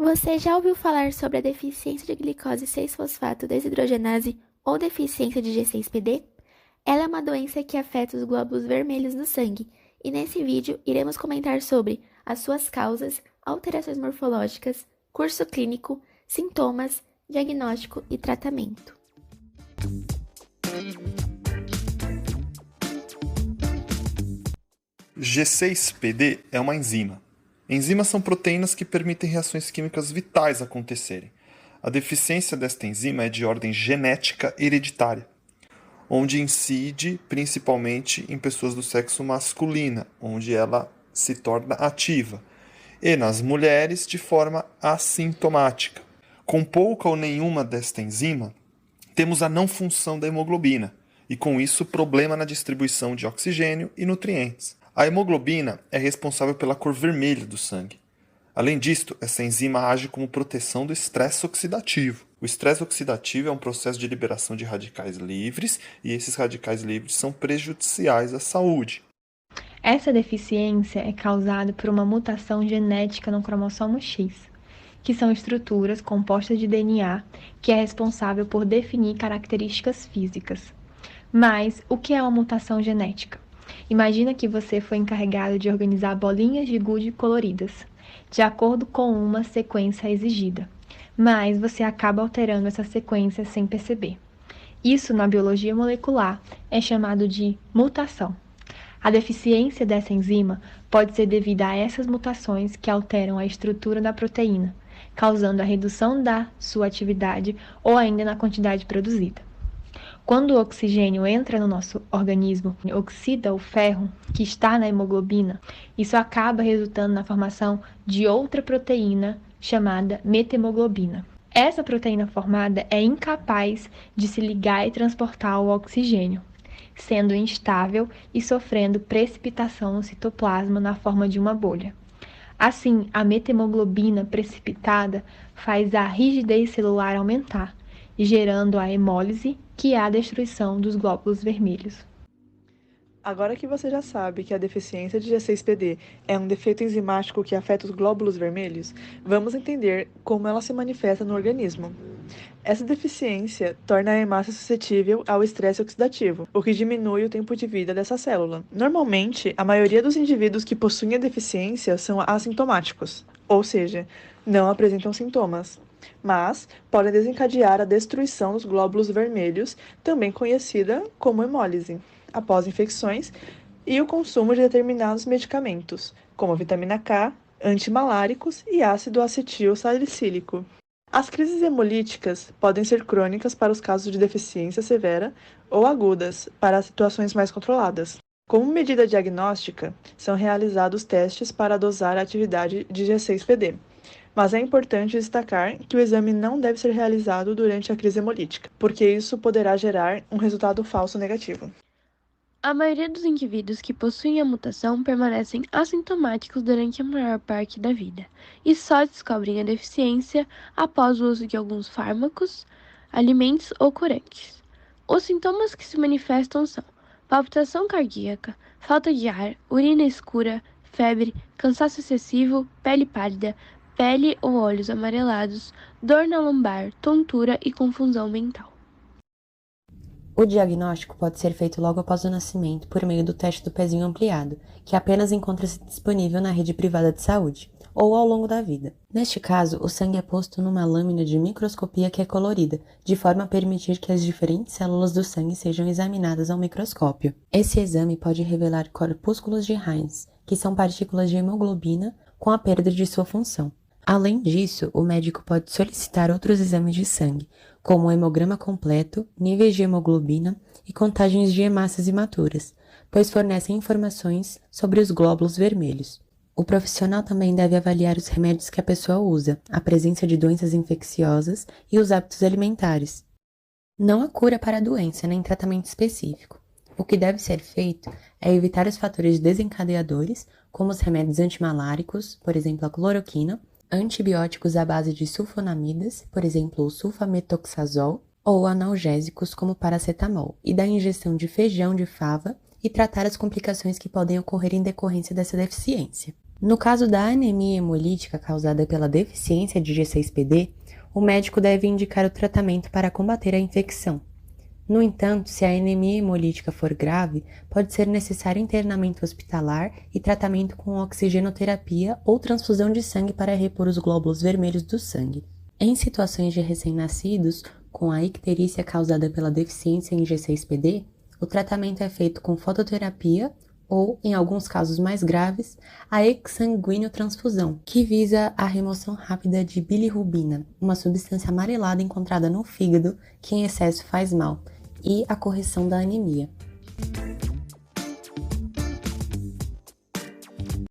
Você já ouviu falar sobre a deficiência de glicose 6-fosfato desidrogenase ou deficiência de G6PD? Ela é uma doença que afeta os glóbulos vermelhos no sangue, e nesse vídeo iremos comentar sobre as suas causas, alterações morfológicas, curso clínico, sintomas, diagnóstico e tratamento. G6PD é uma enzima. Enzimas são proteínas que permitem reações químicas vitais acontecerem. A deficiência desta enzima é de ordem genética hereditária, onde incide principalmente em pessoas do sexo masculino, onde ela se torna ativa, e nas mulheres de forma assintomática. Com pouca ou nenhuma desta enzima, temos a não função da hemoglobina, e com isso problema na distribuição de oxigênio e nutrientes. A hemoglobina é responsável pela cor vermelha do sangue. Além disto, essa enzima age como proteção do estresse oxidativo. O estresse oxidativo é um processo de liberação de radicais livres, e esses radicais livres são prejudiciais à saúde. Essa deficiência é causada por uma mutação genética no cromossomo X, que são estruturas compostas de DNA que é responsável por definir características físicas. Mas o que é uma mutação genética? Imagina que você foi encarregado de organizar bolinhas de gude coloridas, de acordo com uma sequência exigida, mas você acaba alterando essa sequência sem perceber. Isso, na biologia molecular, é chamado de mutação. A deficiência dessa enzima pode ser devida a essas mutações que alteram a estrutura da proteína, causando a redução da sua atividade ou ainda na quantidade produzida. Quando o oxigênio entra no nosso organismo e oxida o ferro que está na hemoglobina, isso acaba resultando na formação de outra proteína chamada metemoglobina. Essa proteína formada é incapaz de se ligar e transportar o oxigênio, sendo instável e sofrendo precipitação no citoplasma na forma de uma bolha. Assim, a metemoglobina precipitada faz a rigidez celular aumentar, gerando a hemólise, que é a destruição dos glóbulos vermelhos. Agora que você já sabe que a deficiência de G6PD é um defeito enzimático que afeta os glóbulos vermelhos, vamos entender como ela se manifesta no organismo. Essa deficiência torna a hemácia suscetível ao estresse oxidativo, o que diminui o tempo de vida dessa célula. Normalmente, a maioria dos indivíduos que possuem a deficiência são assintomáticos, ou seja, não apresentam sintomas, mas podem desencadear a destruição dos glóbulos vermelhos, também conhecida como hemólise, após infecções e o consumo de determinados medicamentos, como a vitamina K, antimaláricos e ácido acetil salicílico. As crises hemolíticas podem ser crônicas para os casos de deficiência severa ou agudas para situações mais controladas. Como medida diagnóstica, são realizados testes para dosar a atividade de G6PD, mas é importante destacar que o exame não deve ser realizado durante a crise hemolítica, porque isso poderá gerar um resultado falso negativo. A maioria dos indivíduos que possuem a mutação permanecem assintomáticos durante a maior parte da vida e só descobrem a deficiência após o uso de alguns fármacos, alimentos ou corantes. Os sintomas que se manifestam são palpitação cardíaca, falta de ar, urina escura, febre, cansaço excessivo, pele pálida, pele ou olhos amarelados, dor na lombar, tontura e confusão mental. O diagnóstico pode ser feito logo após o nascimento por meio do teste do pezinho ampliado, que apenas encontra-se disponível na rede privada de saúde, ou ao longo da vida. Neste caso, o sangue é posto numa lâmina de microscopia que é colorida, de forma a permitir que as diferentes células do sangue sejam examinadas ao microscópio. Esse exame pode revelar corpúsculos de Heinz, que são partículas de hemoglobina com a perda de sua função. Além disso, o médico pode solicitar outros exames de sangue, como o hemograma completo, níveis de hemoglobina e contagens de hemácias imaturas, pois fornecem informações sobre os glóbulos vermelhos. O profissional também deve avaliar os remédios que a pessoa usa, a presença de doenças infecciosas e os hábitos alimentares. Não há cura para a doença nem tratamento específico. O que deve ser feito é evitar os fatores desencadeadores, como os remédios antimaláricos, por exemplo a cloroquina, antibióticos à base de sulfonamidas, por exemplo o sulfametoxazol, ou analgésicos como paracetamol, e da ingestão de feijão de fava e tratar as complicações que podem ocorrer em decorrência dessa deficiência. No caso da anemia hemolítica causada pela deficiência de G6PD, o médico deve indicar o tratamento para combater a infecção. No entanto, se a anemia hemolítica for grave, pode ser necessário internamento hospitalar e tratamento com oxigenoterapia ou transfusão de sangue para repor os glóbulos vermelhos do sangue. Em situações de recém-nascidos, com a icterícia causada pela deficiência em G6PD, o tratamento é feito com fototerapia ou, em alguns casos mais graves, a exsanguinotransfusão, que visa a remoção rápida de bilirrubina, uma substância amarelada encontrada no fígado que em excesso faz mal, e a correção da anemia.